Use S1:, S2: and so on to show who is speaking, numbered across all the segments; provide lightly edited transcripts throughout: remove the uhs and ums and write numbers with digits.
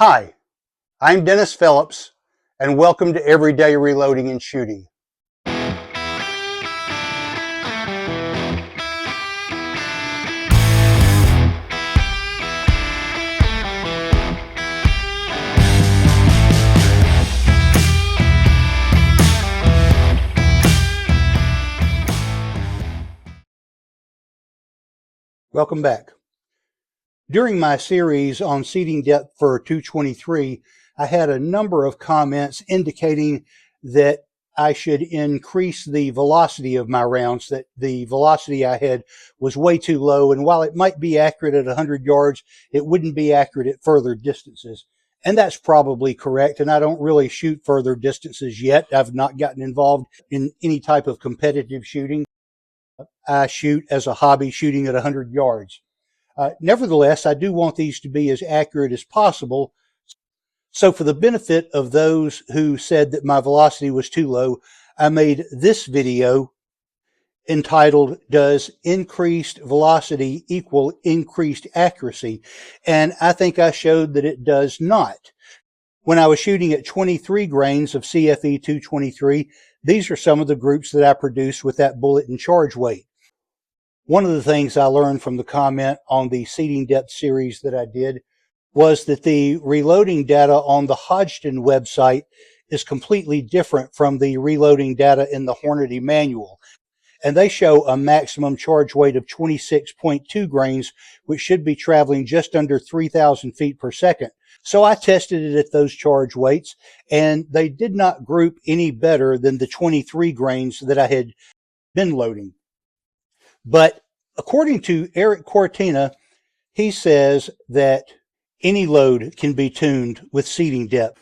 S1: Hi, I'm Dennis Phillips, and welcome to Everyday Reloading and Shooting. Welcome back. During my series on seating depth for 223, I had a number of comments indicating that I should increase the velocity of my rounds, that the velocity I had was way too low, and while it might be accurate at 100 yards, it wouldn't be accurate at further distances. And that's probably correct, and I don't really shoot further distances yet. I've not gotten involved in any type of competitive shooting. I shoot as a hobby, shooting at 100 yards. Nevertheless, I do want these to be as accurate as possible. So for the benefit of those who said that my velocity was too low, I made this video entitled, "Does Increased Velocity Equal Increased Accuracy?" And I think I showed that it does not. When I was shooting at 23 grains of CFE 223, these are some of the groups that I produced with that bullet and charge weight. One of the things I learned from the comment on the seating depth series that I did was that the reloading data on the Hodgdon website is completely different from the reloading data in the Hornady manual. And they show a maximum charge weight of 26.2 grains, which should be traveling just under 3,000 feet per second. So I tested it at those charge weights, and they did not group any better than the 23 grains that I had been loading. But according to Erik Cortina, he says that any load can be tuned with seating depth.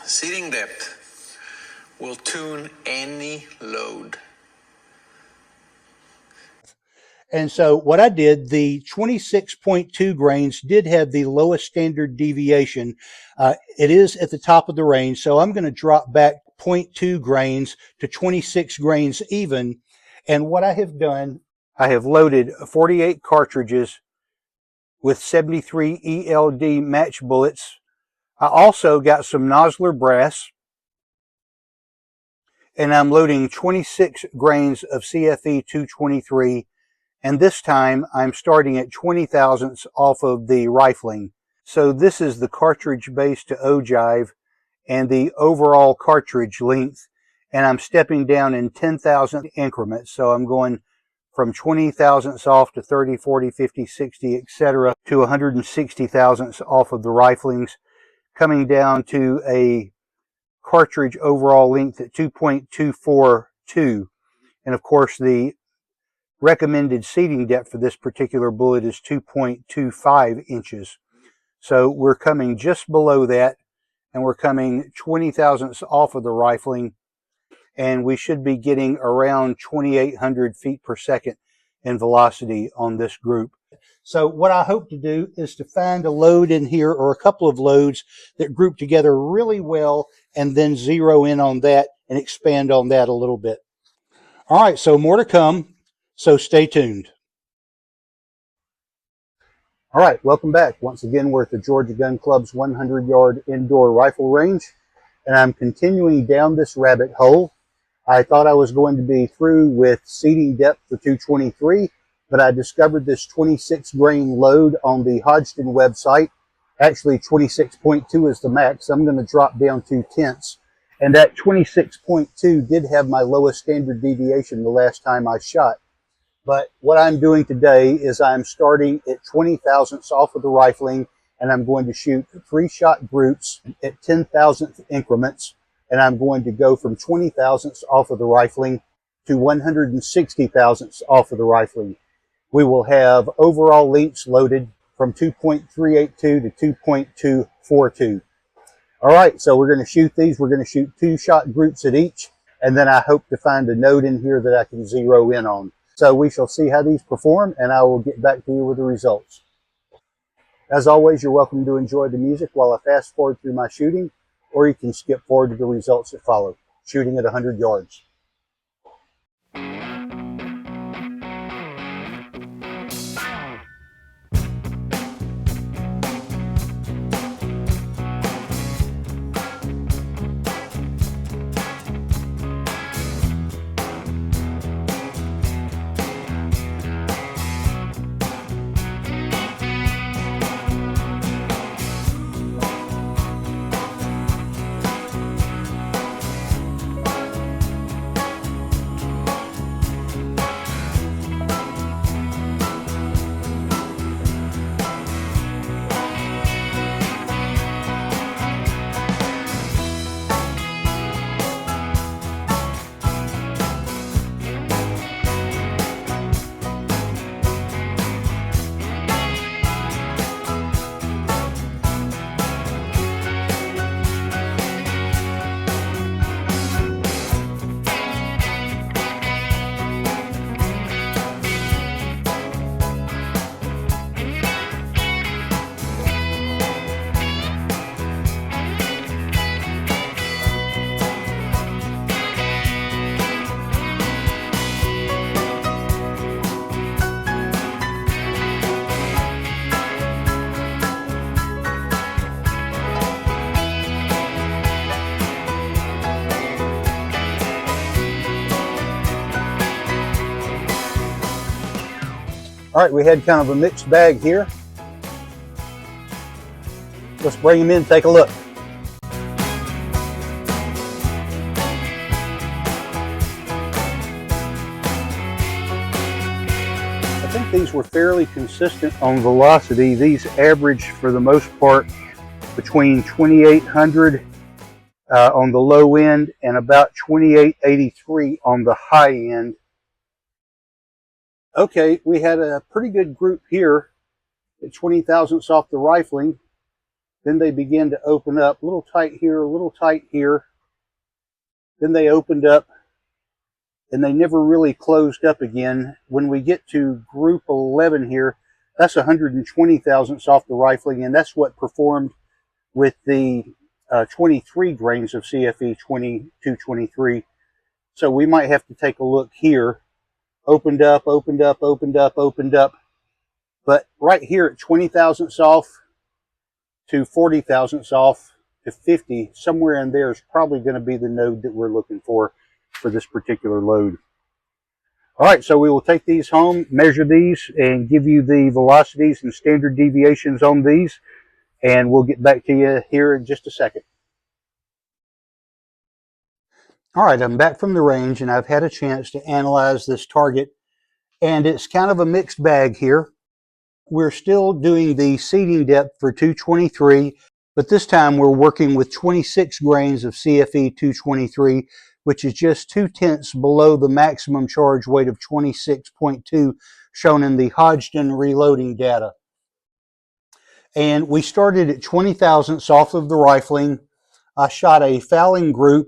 S2: Seating depth will tune any load.
S1: And so what I did, the 26.2 grains did have the lowest standard deviation. It is at the top of the range, so I'm going to drop back 0.2 grains to 26 grains even. And what I have done, I have loaded 48 cartridges with 73 ELD match bullets. I also got some Nosler brass, and I'm loading 26 grains of CFE 223, and this time I'm starting at 20 thousandths off of the rifling. So this is the cartridge base to ogive and the overall cartridge length, and I'm stepping down in 10,000th increments. So I'm going from 20 thousandths off to 30, 40, 50, 60, etc. to 160 thousandths off of the riflings, coming down to a cartridge overall length at 2.242. And of course, the recommended seating depth for this particular bullet is 2.25 inches. So we're coming just below that, and we're coming 20 thousandths off of the rifling, and we should be getting around 2,800 feet per second in velocity on this group. So what I hope to do is to find a load in here, or a couple of loads that group together really well, and then zero in on that and expand on that a little bit. All right, so more to come, so stay tuned. All right, welcome back. Once again, we're at the Georgia Gun Club's 100-yard indoor rifle range, and I'm continuing down this rabbit hole. I thought I was going to be through with seating depth for 223, but I discovered this 26 grain load on the Hodgdon website. Actually, 26.2 is the max. I'm going to drop down 2/10. And that 26.2 did have my lowest standard deviation the last time I shot. But what I'm doing today is I'm starting at 20 thousandths off of the rifling, and I'm going to shoot 3-shot groups at 10,000th increments. And I'm going to go from 20 thousandths off of the rifling to 160 thousandths off of the rifling. We will have overall lengths loaded from 2.382 to 2.242. All right, so we're going to shoot these. We're going to shoot 2-shot groups at each, and then I hope to find a node in here that I can zero in on. So we shall see how these perform, and I will get back to you with the results. As always, you're welcome to enjoy the music while I fast forward through my shooting, or you can skip forward to the results that follow, shooting at 100 yards. All right, we had kind of a mixed bag here. Let's bring them in and take a look. I think these were fairly consistent on velocity. These average for the most part between 2800 on the low end and about 2883 on the high end. Okay, we had a pretty good group here at 20 thousandths off the rifling. Then they began to open up, a little tight here, a little tight here. Then they opened up and they never really closed up again. When we get to group 11 here, that's 120 thousandths off the rifling, and that's what performed with the 23 grains of CFE 2223. So we might have to take a look here. Opened up, opened up, opened up, opened up. But right here at 20 thousandths off to 40 thousandths off to 50, somewhere in there is probably going to be the node that we're looking for this particular load. All right, so we will take these home, measure these, and give you the velocities and standard deviations on these, and we'll get back to you here in just a second. All right, I'm back from the range, and I've had a chance to analyze this target, and it's kind of a mixed bag here. We're still doing the seeding depth for 223, but this time we're working with 26 grains of CFE 223, which is just 2/10 below the maximum charge weight of 26.2 shown in the Hodgdon reloading data. And we started at 20 thousandths off of the rifling. I shot a fouling group,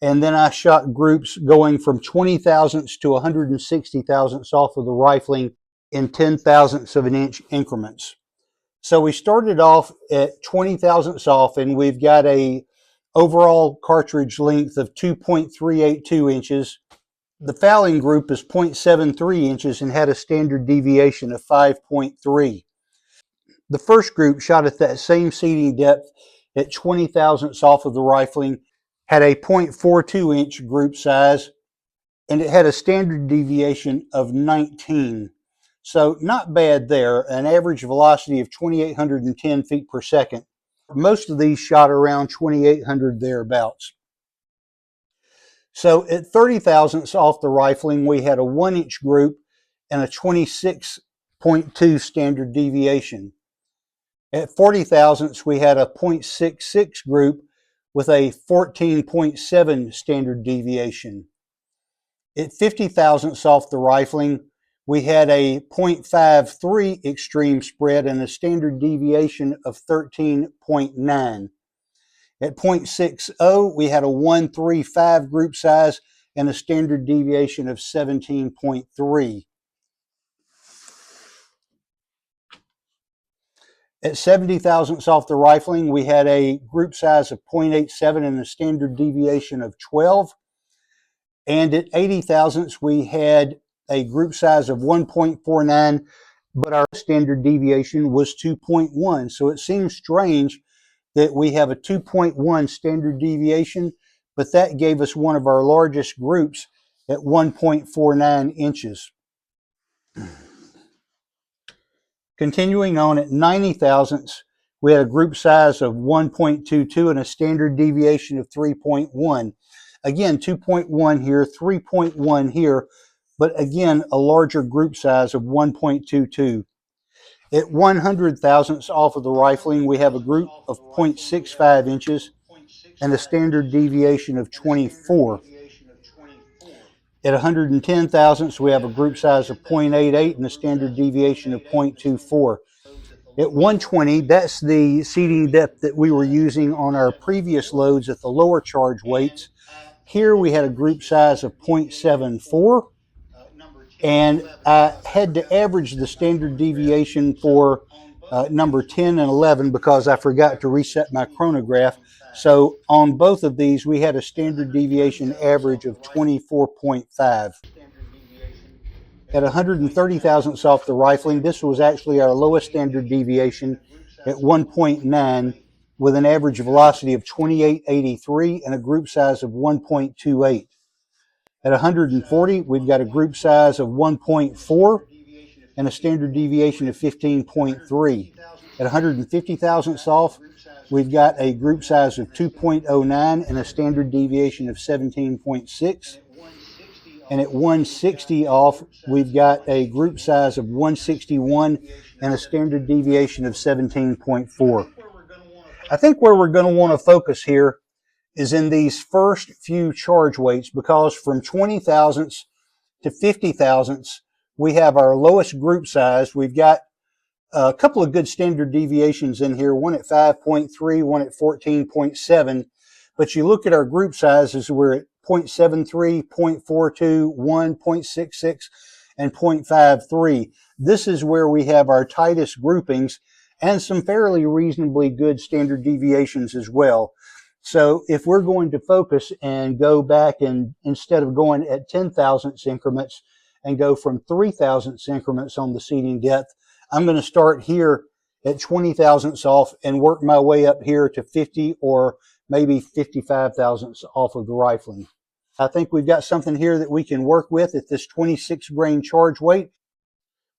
S1: and then I shot groups going from 20 thousandths to 160 thousandths off of the rifling in 10 thousandths of an inch increments. So we started off at 20 thousandths off, and we've got a overall cartridge length of 2.382 inches. The fouling group is 0.73 inches and had a standard deviation of 5.3. The first group shot at that same seeding depth at 20 thousandths off of the rifling, had a 0.42 inch group size, and it had a standard deviation of 19. So not bad there, an average velocity of 2,810 feet per second. Most of these shot around 2,800 thereabouts. So at 30 thousandths off the rifling, we had a 1 inch group and a 26.2 standard deviation. At 40 thousandths, we had a 0.66 group with a 14.7 standard deviation. At 50 thousandths off the rifling, we had a 0.53 extreme spread and a standard deviation of 13.9. At 0.60, we had a 135 group size and a standard deviation of 17.3. At 70 thousandths off the rifling, we had a group size of 0.87 and a standard deviation of 12. And at 80 thousandths, we had a group size of 1.49, but our standard deviation was 2.1. So it seems strange that we have a 2.1 standard deviation, but that gave us one of our largest groups at 1.49 inches. Continuing on at 90 thousandths, we had a group size of 1.22 and a standard deviation of 3.1. Again, 2.1 here, 3.1 here, but again, a larger group size of 1.22. At 100 thousandths off of the rifling, we have a group of 0.65 inches and a standard deviation of 24. At 110 thousandths, we have a group size of 0.88 and a standard deviation of 0.24. At 120, that's the seeding depth that we were using on our previous loads at the lower charge weights. Here we had a group size of 0.74, and I had to average the standard deviation for number 10 and 11 because I forgot to reset my chronograph. So on both of these, we had a standard deviation average of 24.5. At 130 thousandths off the rifling, this was actually our lowest standard deviation at 1.9 with an average velocity of 2883 and a group size of 1.28. At 140, we've got a group size of 1.4 and a standard deviation of 15.3. At 150 thousandths off, we've got a group size of 2.09 and a standard deviation of 17.6. And at 160 off, we've got a group size of 161 and a standard deviation of 17.4. I think where we're going to want to focus here is in these first few charge weights, because from 20 thousandths to 50 thousandths, we have our lowest group size. We've got a couple of good standard deviations in here, one at 5.3, one at 14.7. But you look at our group sizes, we're at 0.73, 0.42, 1, 0.66, and 0.53. This is where we have our tightest groupings and some fairly reasonably good standard deviations as well. So if we're going to focus and go back, and instead of going at 10 thousandths increments and go from 3 thousandths increments on the seating depth, I'm going to start here at 20 thousandths off and work my way up here to 50 or maybe 55 thousandths off of the rifling. I think we've got something here that we can work with at this 26 grain charge weight.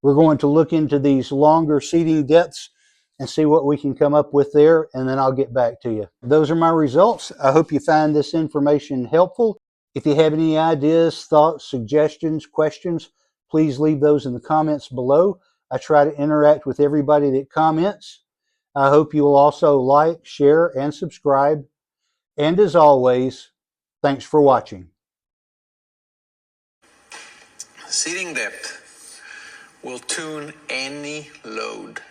S1: We're going to look into these longer seating depths and see what we can come up with there, and then I'll get back to you. Those are my results. I hope you find this information helpful. If you have any ideas, thoughts, suggestions, questions, please leave those in the comments below. I try to interact with everybody that comments. I hope you will also like, share, and subscribe. And as always, thanks for watching.
S2: Seating depth will tune any load.